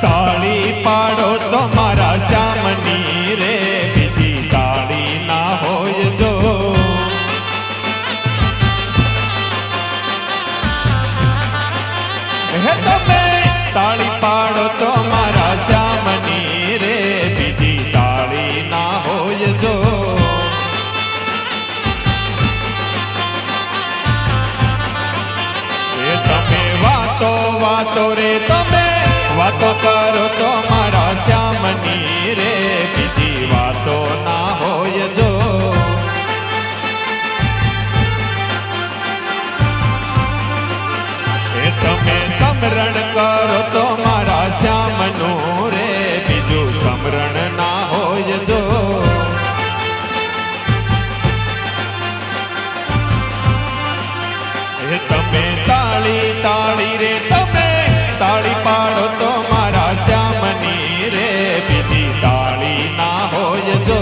તાળી પાડો તો મારા શ્યામની રે, બીજી તાળી ના હોય જો. હે તમે તાળી પાડો તો મારા શ્યામની રે, બીજી તાળી ના હોય જો. એ તમે વાતો વાતો રે, તમે વાતો કરો તો મારા શ્યામની રે, બીજી વાતો ના હોય જો. એ તમે સમરણ કરો તો મારા શ્યામનું રે, બીજું સમરણ ના હોય જો. એ તમે તાળી તાળી રે, તમે તાળી પાડો તો મારા શ્યામની રે, બીજી તાળી ના હોય જો.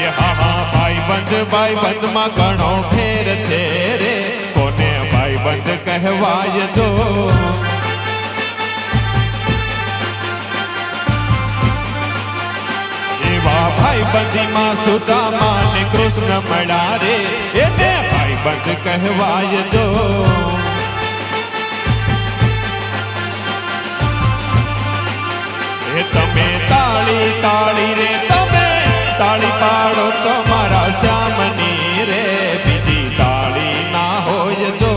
એ હા હા ભાઈબંધ માં ઘણો ફેર છે રે, કોને ભાઈબંધ કહેવાય જો. એવા ભાઈબંધીમાં સુદામા ને કૃષ્ણ મળ્યા રે, એને ભાઈબંધ કહેવાય જો. એ તમે તાળી તાળી રે, તમે તાળી પાડો તો મારા શ્યામની રે, બીજી તાળી ના હોય જો.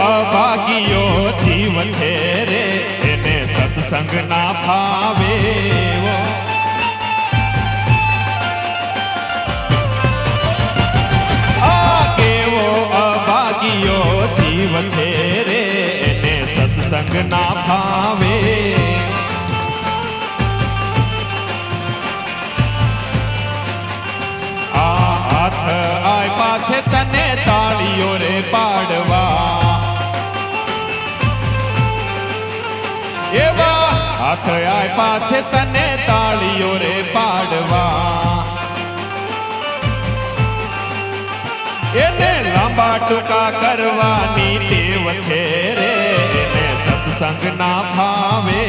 અભાગીયો જીવ છે રે, એને સત્સંગ ના ભાવે. આ કેવો અભાગીયો જીવ છે રે, એને સત્સંગ ના ભાવે. આ હાથ આપ્યા છે તને તાળીઓ રે પાડવા, એવા હાથ આપ્યા છે તને તાળીઓ રે પાડવા. એને લાંબા ટૂંકા કરવાની ટેવ છે રે, એને સત્સંગ ના ભાવે.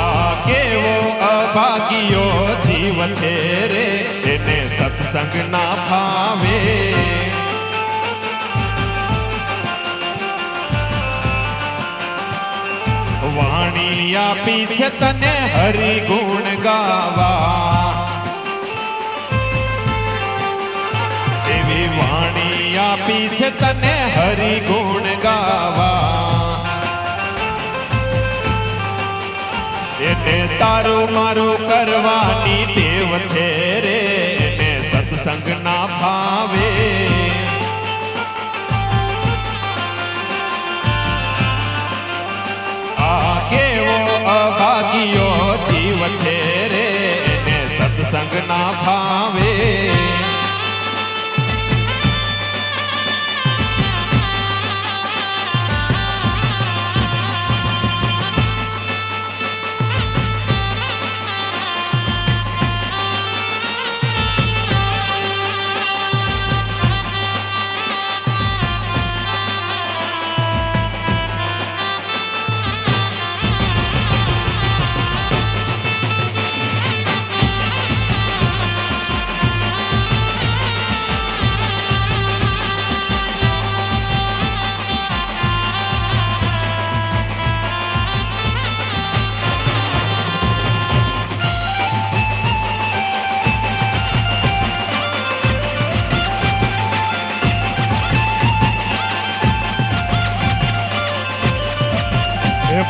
આ કેવો અભાગીયો જીવ છે રે, એને સત્સંગ ના ભાવે. વાણી આપી છે તને હરિ ગુણ ગાવા, એવી વાણી આપી છે તને હરિ ગુણ ગાવા. એને તારું મારું કરવાની ટેવ છે રે, એને સત્સંગ ના ભાવે. આ કેવો અભાગીયો જીવ છે રે, એને સત્સંગ ના ભાવે.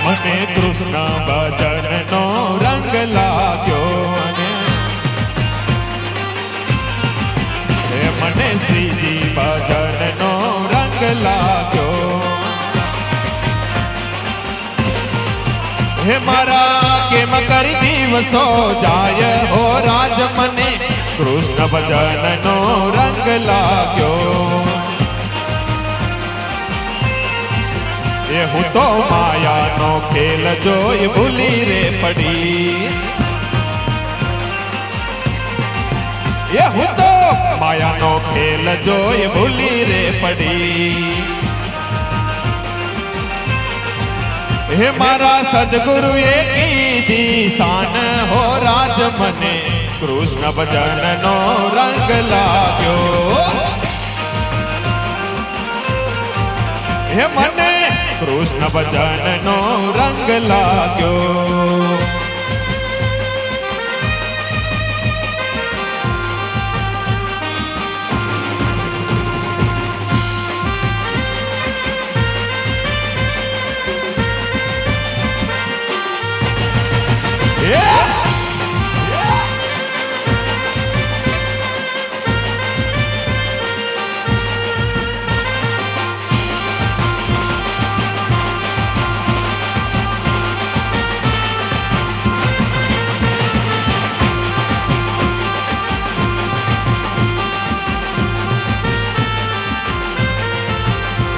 મને કૃષ્ણ ભજનનો રંગ લાગ્યો અને મને શ્રીજી ભજનનો રંગ લાગ્યો. હે મારા કેમ કરી દિવસો જાય હો રાજ, મને કૃષ્ણ ભજનનો રંગ લાગ્યો. એ હું તો માયાનો ખેલ જોઈ ભૂલી રે પડી. એ હું તો માયાનો ખેલ જોઈ ભૂલી રે પડી. હે મારા સદગુરુએ કીધી શાન હો રાજ, મને કૃષ્ણ ભજનનો રંગ લાગ્યો. હે મને કૃષ્ણ ભજનનો રંગ લાગ્યો.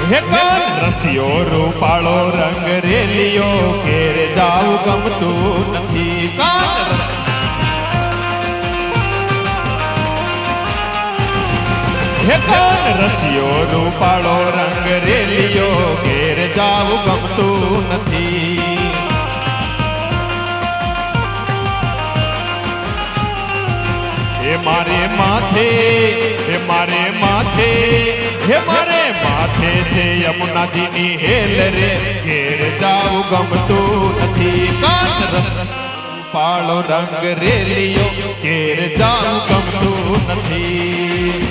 હે કાન રસિયો રૂપાળો રંગ રેલિયો, ઘેર જાવું ગમતું નથી. કાન હે કાન રસિયો રૂપાળો રંગ રેલિયો, ઘેર જાવું ગમતું નથી. હે મારે માથે, હે મારે માથે, હે મારે માથે છે યમુનાજીની હેલ રે, ઘેર જાવું ગમતું નથી. કાન રસ પાળો રંગ રેલિયો, ઘેર જાવું ગમતું નથી.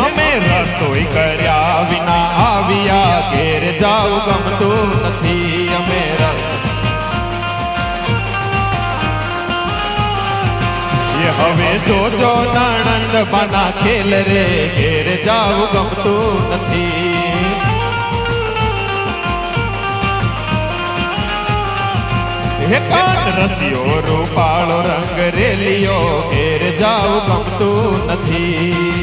અમે રસોઈ કર્યા વિના આવ્યા, ઘેર જાવું ગમતું નથી. અમે હવે જોજો નણંદ બના ખેલ રે, ઘેર જાવું ગમતું નથી. હે કાન રસિયો રૂપાળો રંગ રેલિયો, ઘેર જાવું ગમતું નથી.